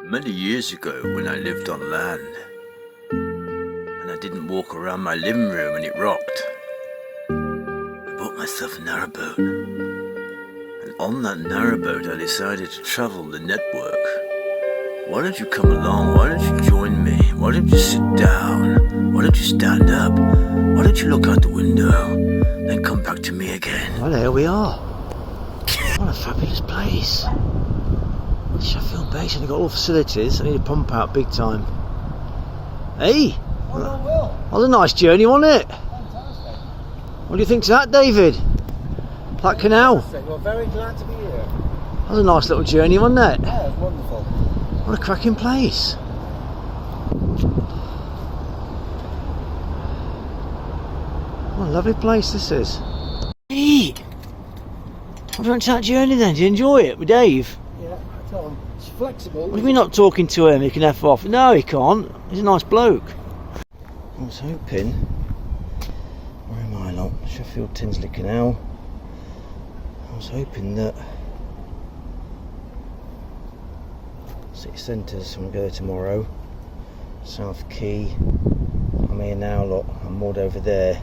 Many years ago, when I lived on land, and I didn't walk around my living room and it rocked, I bought myself a narrowboat. And on that narrowboat, I decided to travel the network. Why don't you come along? Why don't you join me? Why don't you sit down? Why don't you stand up? Why don't you look out the window? Then come back to me again. Well, there we are. What a fabulous place. Sheffield Basin, they've got all the facilities. I need to pump out big time. Hey! Hello, Will. That was a nice journey, wasn't it? Fantastic. What do you think to that, David? That canal? Fantastic. We're very glad to be here. That was a nice little journey, wasn't it? Yeah, it's wonderful. What a cracking place. What a lovely place this is. Hey! Have you went to that journey then? Did you enjoy it with Dave? Yeah, I tell him. It's flexible. What are we not talking to him? He can F off. No, he can't. He's a nice bloke. I was hoping. Where am I, lot? Sheffield Tinsley Canal. I was hoping that city centres, I'm going to go there tomorrow. South Quay. I'm here now, lot. I'm moored over there.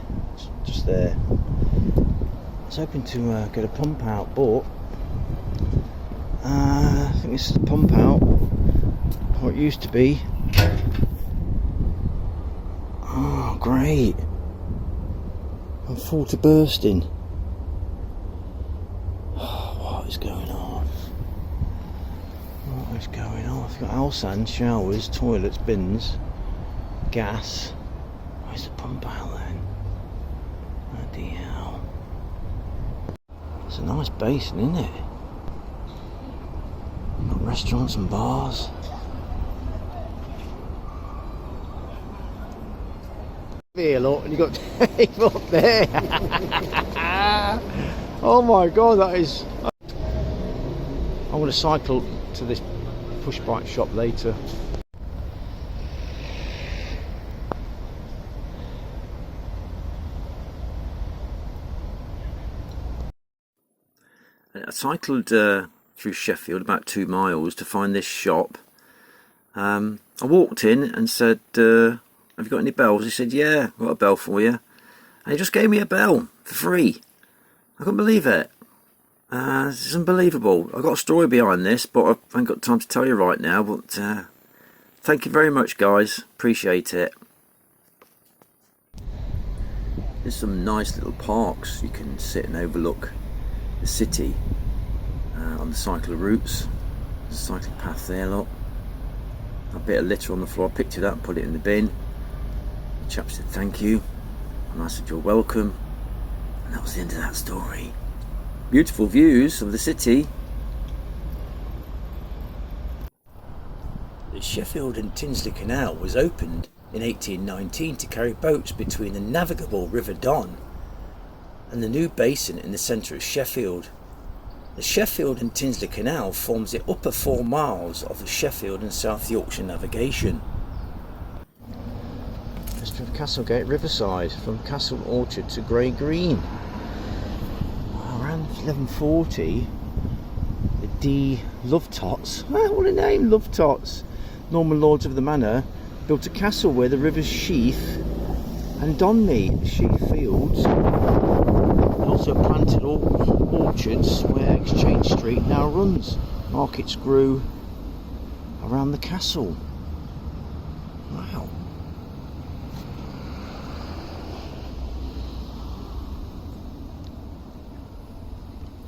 Just there. I was hoping to get a pump out, but I think this is the pump out, or it used to be. Oh, great. I'm full to bursting. Oh, what is going on? What is going on? I've got Alsan, showers, toilets, bins, gas. Where's the pump out then? Bloody hell. It's a nice basin, isn't it? Got restaurants and bars. Here, look, and you got Dave up there. Oh my god, that is. I want to cycle to this push bike shop later. I cycled through Sheffield about 2 miles to find this shop. I walked in and said, have you got any bells? He said, yeah, I've got a bell for you. And he just gave me a bell for free. I couldn't believe it. This is unbelievable. I've got a story behind this, but I haven't got time to tell you right now. But thank you very much, guys. Appreciate it. There's some nice little parks. You can sit and overlook the city on the cycle routes. There's a cycling path there, look. A bit of litter on the floor. I picked it up and put it in the bin. The chap said thank you, and I said you're welcome, and that was the end of that story. Beautiful views of the city. The Sheffield and Tinsley Canal was opened in 1819 to carry boats between the navigable River Don and the new basin in the centre of Sheffield. The Sheffield and Tinsley Canal forms the upper 4 miles of the Sheffield and South Yorkshire navigation. Just from Castlegate Riverside, from Castle Orchard to Grey Green. Around 1140, the D. Lovetots, what a name, Lovetots, Norman Lords of the Manor, built a castle where the rivers Sheath and Don meet, Sheath Fields. Also planted orchards where Exchange Street now runs. Markets grew around the castle. Wow.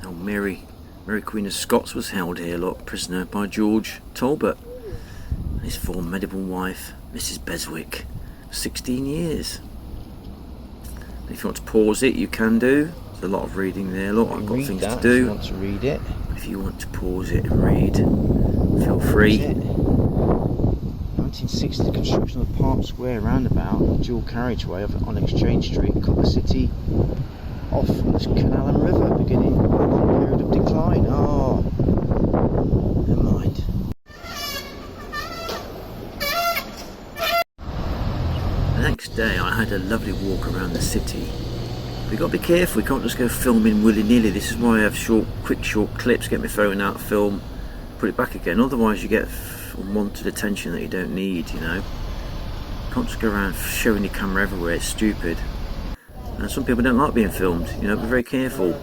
Now Mary Queen of Scots was held here, look, prisoner by George Talbot and his former medieval wife, Mrs. Beswick, for 16 years. If you want to pause it, you can do. There's a lot of reading there. Look, I've got things to do. If you want to read it. If you want to pause it and read, feel free. 1960, the construction of the Park Square roundabout, a dual carriageway on Exchange Street, cut the city off from the canal and river, beginning a long period of decline. Oh, never mind. The next day I had a lovely walk around the city. We've got to be careful, we can't just go filming willy-nilly. This is why I have quick short clips, get my phone out, film, put it back again, otherwise you get unwanted attention that you don't need, you know. You can't just go around showing your camera everywhere, it's stupid. And some people don't like being filmed, you know, be very careful.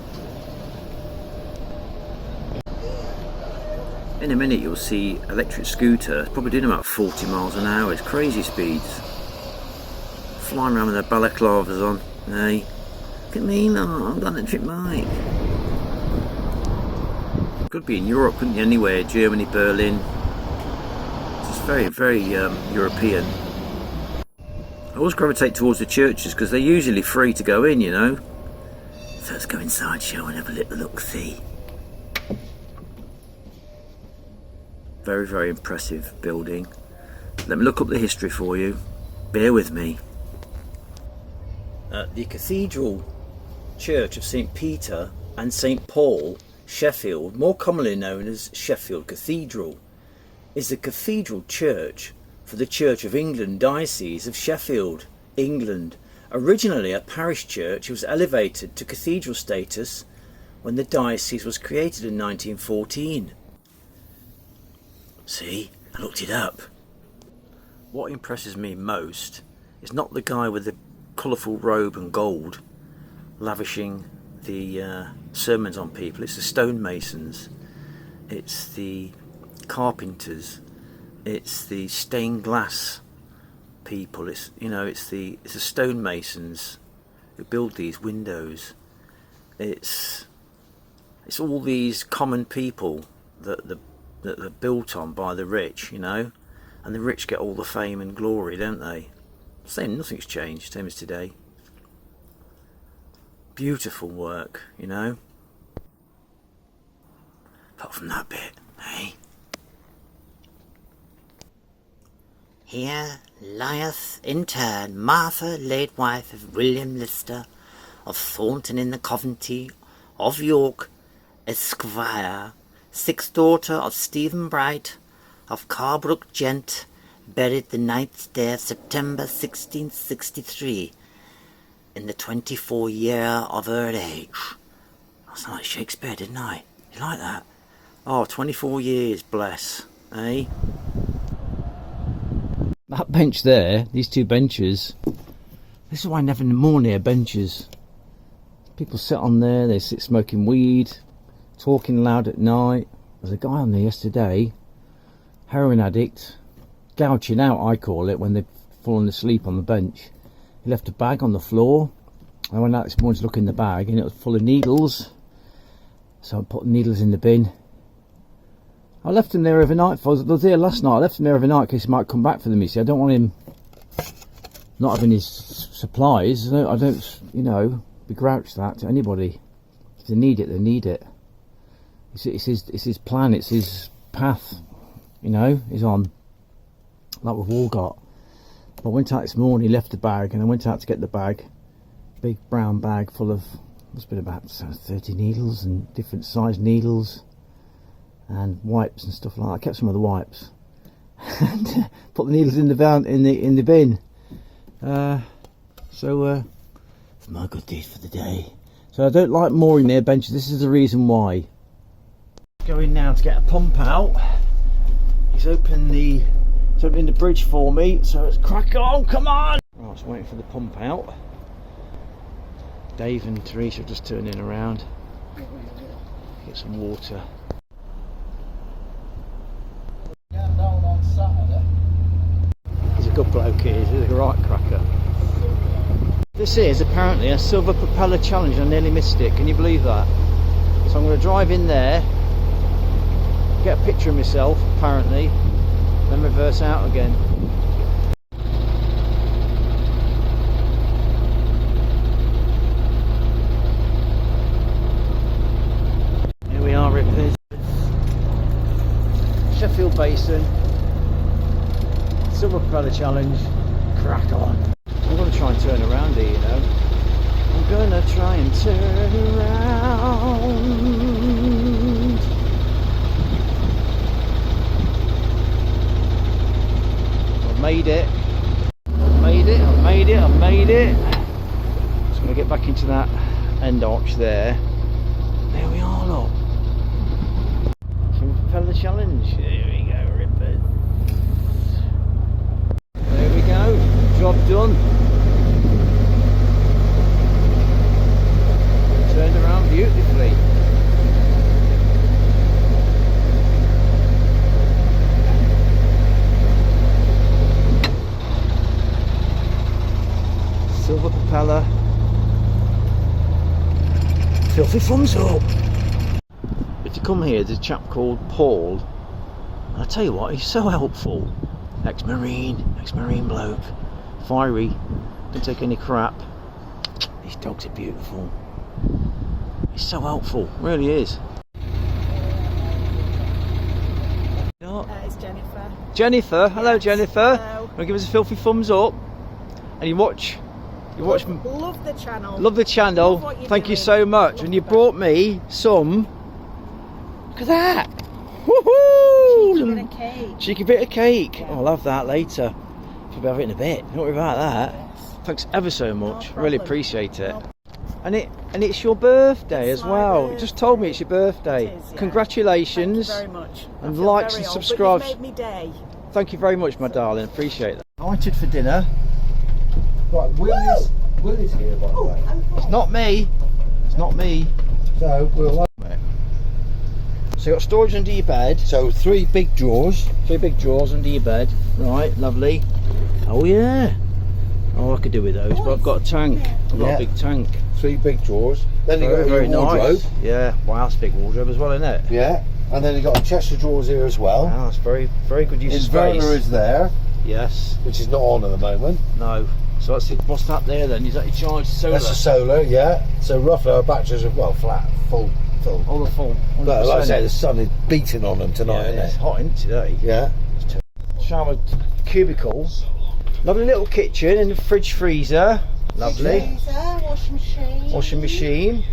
In a minute you'll see electric scooter, probably doing about 40 miles an hour, it's crazy speeds. Flying around with their balaclavas on, hey. Look at me, no, I've got an electric bike. Could be in Europe, couldn't you, anywhere, Germany, Berlin. It's very, very European. I always gravitate towards the churches because they're usually free to go in, you know. So let's go inside, shall we, and have a little look-see. Very, very impressive building. Let me look up the history for you. Bear with me. The Cathedral Church of St. Peter and St. Paul, Sheffield, more commonly known as Sheffield Cathedral, is the cathedral church for the Church of England Diocese of Sheffield, England. Originally a parish church, it was elevated to cathedral status when the diocese was created in 1914. See, I looked it up. What impresses me most is not the guy with the colourful robe and gold lavishing the sermons on people. It's the stonemasons, it's the carpenters, it's the stained glass people. It's, you know, it's the stonemasons who build these windows. It's all these common people that are built on by the rich, you know, and the rich get all the fame and glory, don't they? Same, nothing's changed, same as today. Beautiful work, you know. Apart from that bit, eh? Here lieth interred Martha, late wife of William Lister, of Thornton in the Coventry, of York, Esquire, sixth daughter of Stephen Bright, of Carbrook Gent, buried the 9th day of September 1663, in the 24 year of her age. I sound like Shakespeare, didn't I? You like that? Oh, 24 years, bless, eh? That bench there, these two benches, this is why I never more near benches. People sit on there, they sit smoking weed, talking loud at night. There's a guy on there yesterday, heroin addict, gouging out I call it, when they've fallen asleep on the bench. He left a bag on the floor. I went out this morning to look in the bag and it was full of needles, so I put the needles in the bin. I left him there overnight. I was there last night. I left him there overnight in case he might come back for them, you see. I don't want him not having his supplies. I don't, you know, begrouch that to anybody. If they need it, they need it. It's his plan, it's his path, you know, he's on, like we've all got. I went out this morning, he left the bag, and I went out to get the bag, big brown bag full of, must have been about 30 needles and different size needles and wipes and stuff like that. I kept some of the wipes and put the needles in the van, in the bin. So it's my good deed for the day. So I don't like mooring near benches. This is the reason why. Going now to get a pump out. He's opening the bridge for me, so let's crack on. Come on! Right, I was waiting for the pump out. Dave and Teresa are just turning around. Get some water. Down on Saturday. He's a good bloke, he's a right cracker. This is apparently a silver propeller challenge. I nearly missed it, can you believe that? So I'm going to drive in there, get a picture of myself apparently, then reverse out again. Here we are, Rippers. Sheffield Basin, silver propeller challenge, crack on. I'm going to try and turn around here, you know. I'm going to try and turn around. I've made it. I've made it. I've made it. I've made it. Just going to get back into that end arch there. There we are, look. Some propeller challenge. There we go, rippers. There we go, job done. Turned around beautifully. Silver propeller. Filthy thumbs up. If you come here, there's a chap called Paul. And I tell you what, he's so helpful. Ex-marine bloke. Fiery, don't take any crap. These dogs are beautiful. He's so helpful, really is. It's Jennifer. Jennifer, hello Yes, Jennifer. hello. Want to give us a filthy thumbs up? And you watch. Love the channel. Love the channel. Love what you're Thank you doing. so much. Love And you that. brought me some. Look at that. Cheeky Woohoo! bit of cake. Cheeky bit of cake. Yeah. Oh, I'll have that later. Probably have it in a bit. Don't worry about that. Yes. Thanks ever so much. No Really problem. appreciate it. No. And it's your birthday It's as my well. You just told me it's your birthday. It is, yeah. Congratulations. Thank you very much. I And feel likes very and old, but subscribes. you've made me day. Thank you very much, my darling. Appreciate that. Invited for dinner. Right, Will is here, by the way. It's not me. It's not me. So we'll. So you got storage under your bed. So 3 big drawers. 3 big drawers under your bed. Right, lovely. Oh yeah. Oh, I could do with those, but I've got a tank. I've got Yeah. a big tank. 3 big drawers. Then you Very, got very your wardrobe. nice. Yeah. Wow, that's a big wardrobe as well, isn't it? Yeah. And then you got a chest of drawers here as well. Wow, that's very, very good use of space. Inverter is there, Yes. which is not on at the moment. No. So that's it. What's that there then? Is that your charged solar? That's a solar, yeah. So roughly our batteries are flat, full. All the full. But like I 100%. say, the sun is beating on them tonight, Yeah, isn't it's it? hot in today. Yeah. Shower cubicles. Lovely little kitchen and fridge freezer. Lovely. Freezer, washing machine. Washing machine.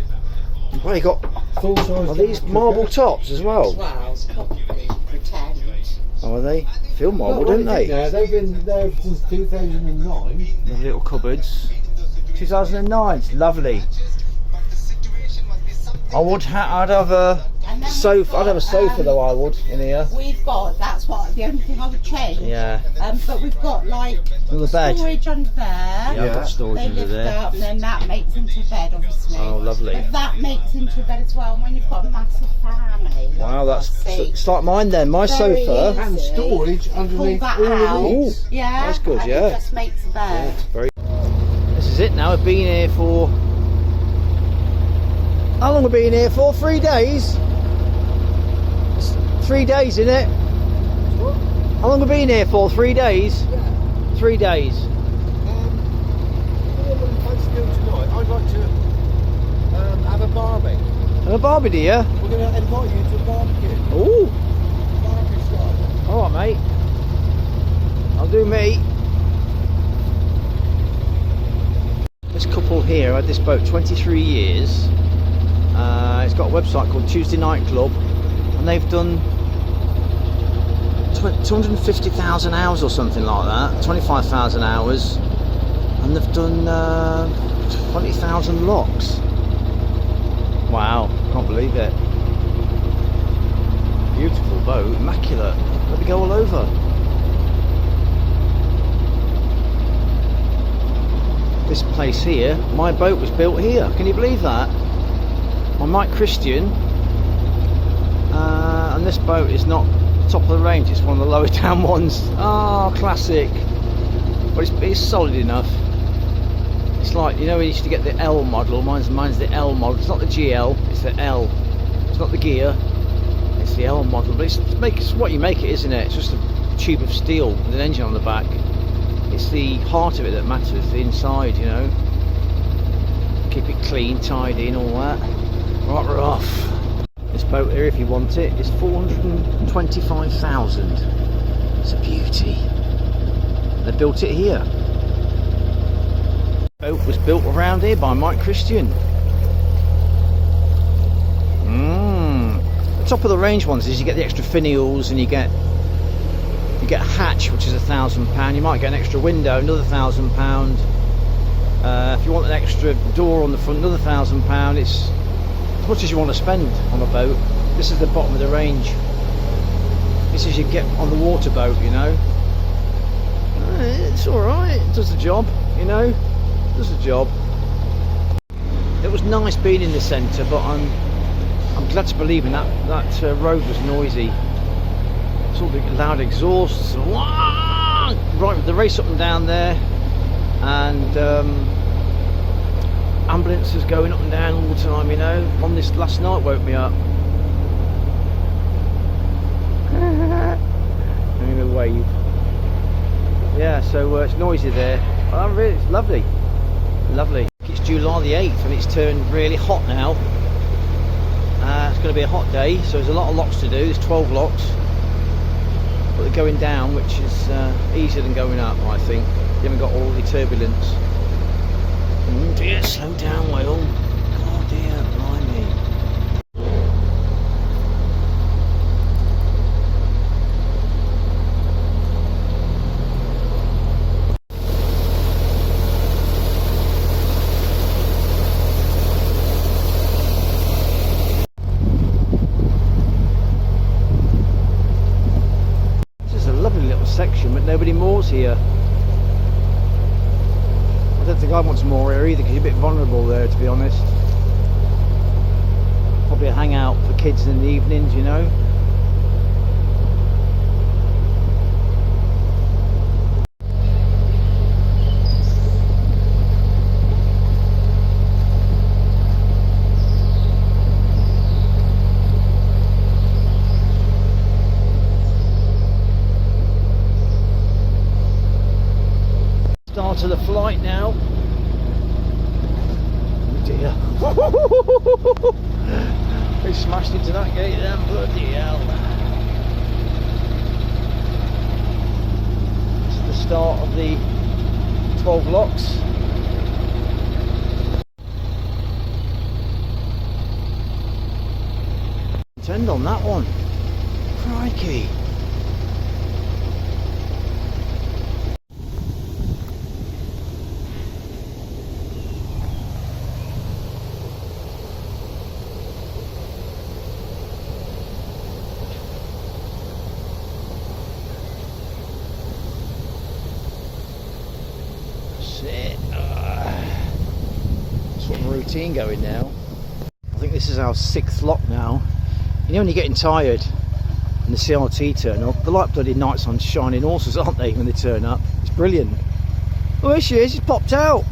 Well, you got Full size. are these marble tops as well? Well, probably pretend. Oh, are they? Feel marble, don't they? Yeah, they've been there since 2009. Lovely little cupboards. 2009. It's lovely. I'd have a And then sofa. we've I'd have a got, sofa though. I would in here. We've got, that's what, the only thing I would change. Yeah. But we've got like Another bed. storage under there. Yeah, I've Yeah. got storage They under lift there. up and then that makes into a bed, obviously. Oh, lovely. But that makes into a bed as well when you've got a massive family. Wow, that's See. it's like mine then. My Very sofa. And storage Pull underneath that all out. of these. Yeah. That's good, and yeah. It just makes a bed. Very. This is it now. I've been here for. How long have I been here for? 3 days. It's 3 days, isn't it? How long have I been here for? 3 days. 3 days. What would you like to do tonight? I'd like to have a barbie. And a barbie, do you? We're going to invite you to a barbecue. Ooh. Barbecue style. All right, mate. I'll do me. This couple here had this boat 23 years. It's got a website called Tuesday Night Club, and they've done 250,000 hours or something like that, 25,000 hours, and they've done 20,000 locks. Wow, can't believe it. Beautiful boat, immaculate. Let me go all over. This place here, my boat was built here. Can you believe that? By Mike Christian. And this boat is not top of the range, it's one of the lower down ones. Oh, classic. But it's solid enough. It's like, you know, we used to get the L model. Mine's the L model. It's not the GL, it's the L. It's not the gear, it's the L model. But it's what you make it, isn't it? It's just a tube of steel with an engine on the back. It's the heart of it that matters, the inside, you know. Keep it clean, tidy and all that. Right, we're off. This boat here, if you want it, is 425,000. It's a beauty. They built it here. The boat was built around here by Mike Christian. The top of the range ones is you get the extra finials and you get a hatch, which is £1,000. You might get an extra window, another £1,000. If you want an extra door on the front, another £1,000. It's as much as you want to spend on a boat. This is the bottom of the range. This is you get on the water boat, you know. It's alright, it does the job, you know, does the job. It was nice being in the centre, but I'm glad to believe in that road was noisy. It's all the loud exhausts, right, the race up and down there, and ambulances going up and down all the time, you know. On this last night woke me up. I'm gonna wave. Yeah, so it's noisy there. It's lovely, lovely. It's July the 8th and it's turned really hot now. It's going to be a hot day, so there's a lot of locks to do. There's 12 locks, but they're going down, which is easier than going up, I think. You haven't got all the turbulence. Oh dear, slow down, Will. Oh dear, blimey. Section, but nobody moors here. I don't think I want to moor here either, because you're a bit vulnerable there, to be honest. Probably a hangout for kids in the evenings, you know. To the flight now. Oh dear. They smashed into that gate then, bloody hell. This is the start of the 12 locks. End on that one. Crikey. Sort of routine going now. I think this is our 6th lock now. You know when you're getting tired and the CRT turn up, they're like bloody knights on shining horses, aren't they, when they turn up? It's brilliant. Oh, there she is, she's popped out.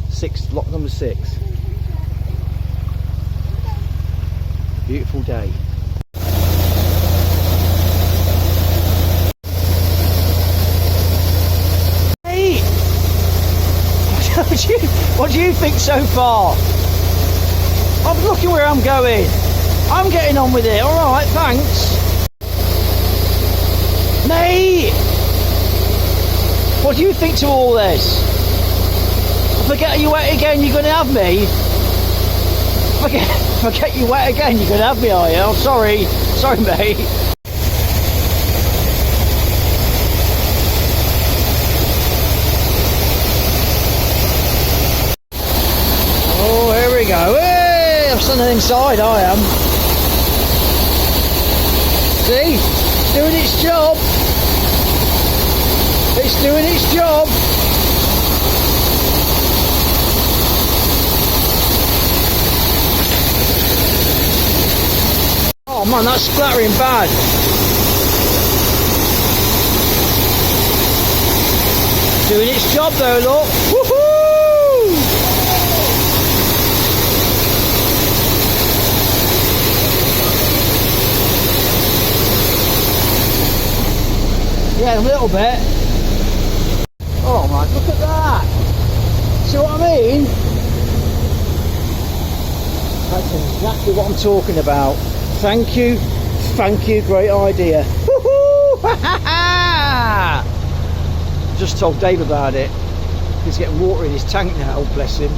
6th, lock number 6. Beautiful day. What do you think so far? I'm looking where I'm going. I'm getting on with it. Alright, thanks. Mate! What do you think to all this? If I get you wet again, you're going to have me? If I get you wet again, you're going to have me, are you? I'm sorry. Sorry, mate. Go. Hey, I'm standing inside, I am. See? It's doing its job. It's doing its job. Oh man, that's splattering bad. Doing its job though, look. Woohoo! Yeah, a little bit. Oh man, look at that. See what I mean? That's exactly what I'm talking about. Thank you, great idea. Woohoo! Just told Dave about it. He's getting water in his tank now, bless him.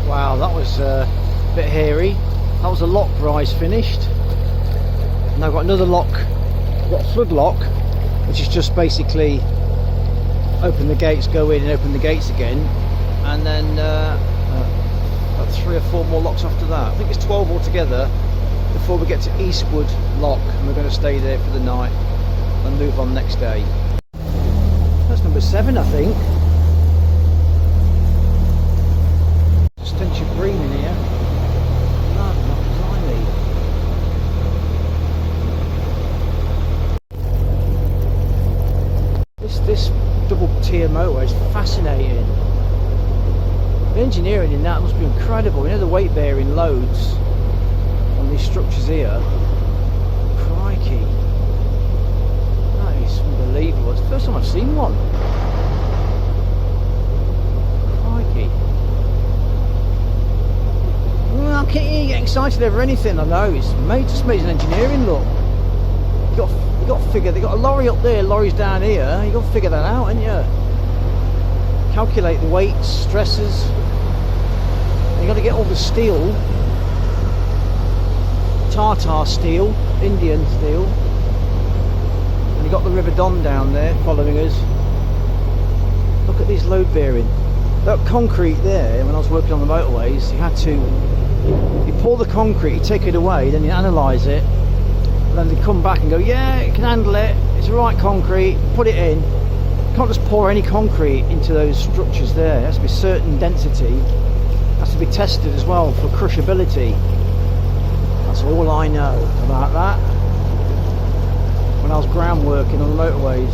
Wow, that was a bit hairy. That was a lock rise finished. Now I've got another lock. I've got a flood lock, which is just basically open the gates, go in and open the gates again, and then about 3 or 4 more locks after that. I think it's 12 altogether, before we get to Eastwood Lock, and we're going to stay there for the night and move on next day. That's number 7, I think. Stench of green in here. No, not blimey. This double tier motorway is fascinating. The engineering in that must be incredible. You know, the weight bearing loads on these structures here. Crikey. That is unbelievable. It's the first time I've seen one. Crikey. Well, I can't get excited over anything, I know. It's just amazing engineering, look. You got to figure, they got a lorry up there, lorries down here. You got to figure that out, haven't you? Calculate the weights, stresses. And you got to get all the steel, tartar steel, Indian steel. And you got the River Don down there following us. Look at these load bearing. That concrete there, when I was working on the motorways, you had to, you pour the concrete, you take it away, then you analyse it. Then they come back and go, yeah, it can handle it, it's the right concrete, put it in. You can't just pour any concrete into those structures there. It has to be certain density. It has to be tested as well for crushability. That's all I know about that. When I was ground working on the motorways.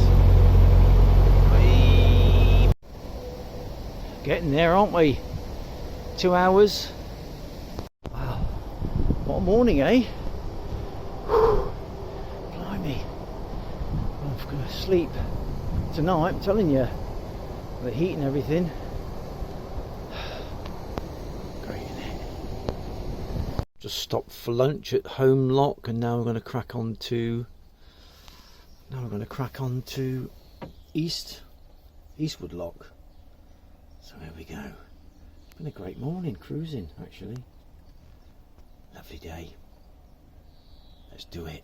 Getting there, aren't we? 2 hours. Wow. What a morning, eh? Blimey. I'm going to sleep tonight, I'm telling you. The heat and everything. Great, isn't it? Just stopped for lunch at Home Lock, and now we're going to crack on to Eastwood Lock. So here we go. It's been a great morning cruising, actually. Lovely day. Let's do it.